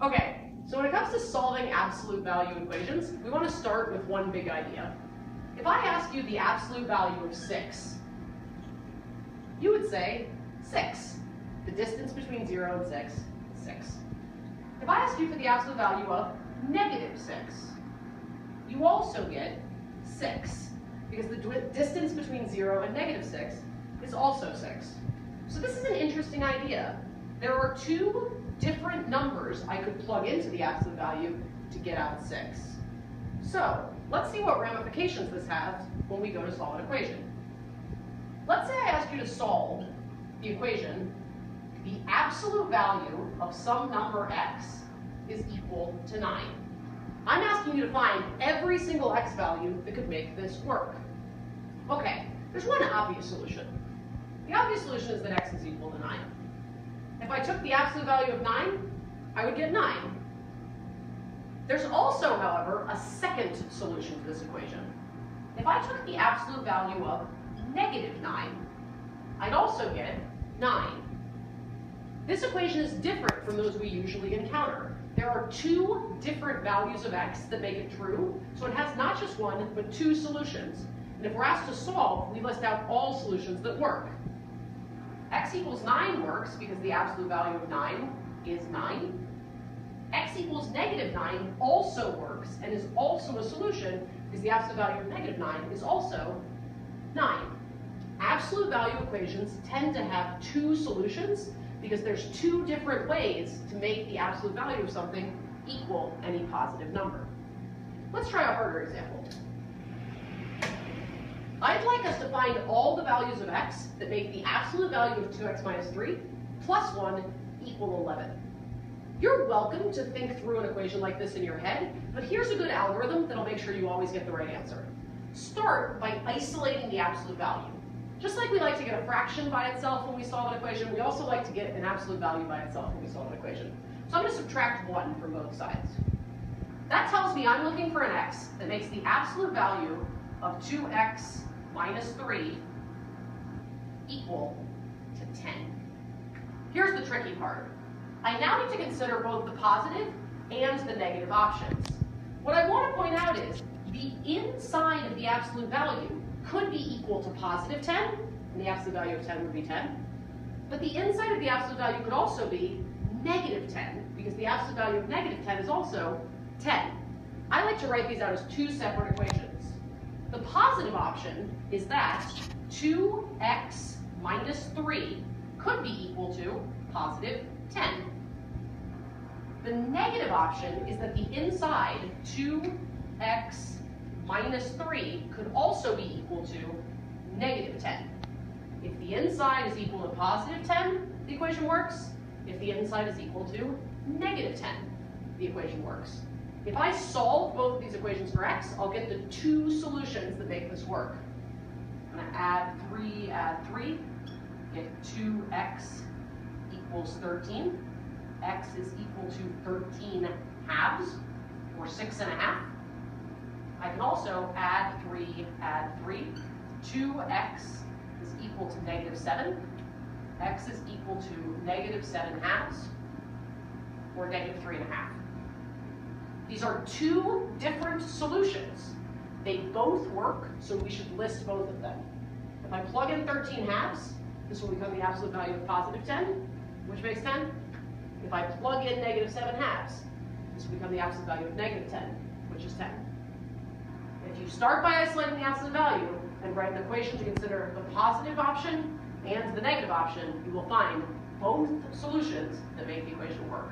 Okay, so when it comes to solving absolute value equations, we want to start with one big idea. If I ask you the absolute value of 6, you would say 6. The distance between 0 and 6 is 6. If I ask you for the absolute value of negative 6, you also get 6, because the distance between 0 and negative 6 is also 6. So this is an interesting idea. There are two different numbers I could plug into the absolute value to get out 6. So let's see what ramifications this has when we go to solve an equation. Let's say I ask you to solve the equation, the absolute value of some number x is equal to 9. I'm asking you to find every single x value that could make this work. Okay, there's one obvious solution. The obvious solution is that x is equal to 9. If I took the absolute value of 9, I would get 9. There's also, however, a second solution to this equation. If I took the absolute value of negative 9, I'd also get 9. This equation is different from those we usually encounter. There are two different values of x that make it true, so it has not just one, but two solutions. And if we're asked to solve, we list out all solutions that work. X equals 9 works because the absolute value of 9 is 9. X equals negative 9 also works and is also a solution because the absolute value of negative 9 is also 9. Absolute value equations tend to have two solutions because there's two different ways to make the absolute value of something equal any positive number. Let's try a harder example. I'd like us to find all the values of x that make the absolute value of 2x minus 3 plus 1 equal 11. You're welcome to think through an equation like this in your head, but here's a good algorithm that'll make sure you always get the right answer. Start by isolating the absolute value. Just like we like to get a fraction by itself when we solve an equation, we also like to get an absolute value by itself when we solve an equation. So I'm going to subtract 1 from both sides. That tells me I'm looking for an x that makes the absolute value of 2x minus 3 equal to 10. Here's the tricky part. I now need to consider both the positive and the negative options. What I want to point out is the inside of the absolute value could be equal to positive 10, and the absolute value of 10 would be 10. But the inside of the absolute value could also be negative 10, because the absolute value of negative 10 is also 10. I like to write these out as two separate equations. The positive option is that 2x minus 3 could be equal to positive 10. The negative option is that the inside 2x minus 3 could also be equal to negative 10. If the inside is equal to positive 10, the equation works. If the inside is equal to negative 10, the equation works. If I solve both of these equations for x, I'll get the two solutions that make this work. I'm going to add 3, get 2x equals 13. X is equal to 13 halves, or 6 and a half. I can also add 3. 2x is equal to negative 7. X is equal to negative 7 halves, or negative 3 and a half. These are two different solutions. They both work, so we should list both of them. If I plug in 13 halves, this will become the absolute value of positive 10, which makes 10. If I plug in negative 7 halves, this will become the absolute value of negative 10, which is 10. If you start by isolating the absolute value and write an equation to consider the positive option and the negative option, you will find both solutions that make the equation work.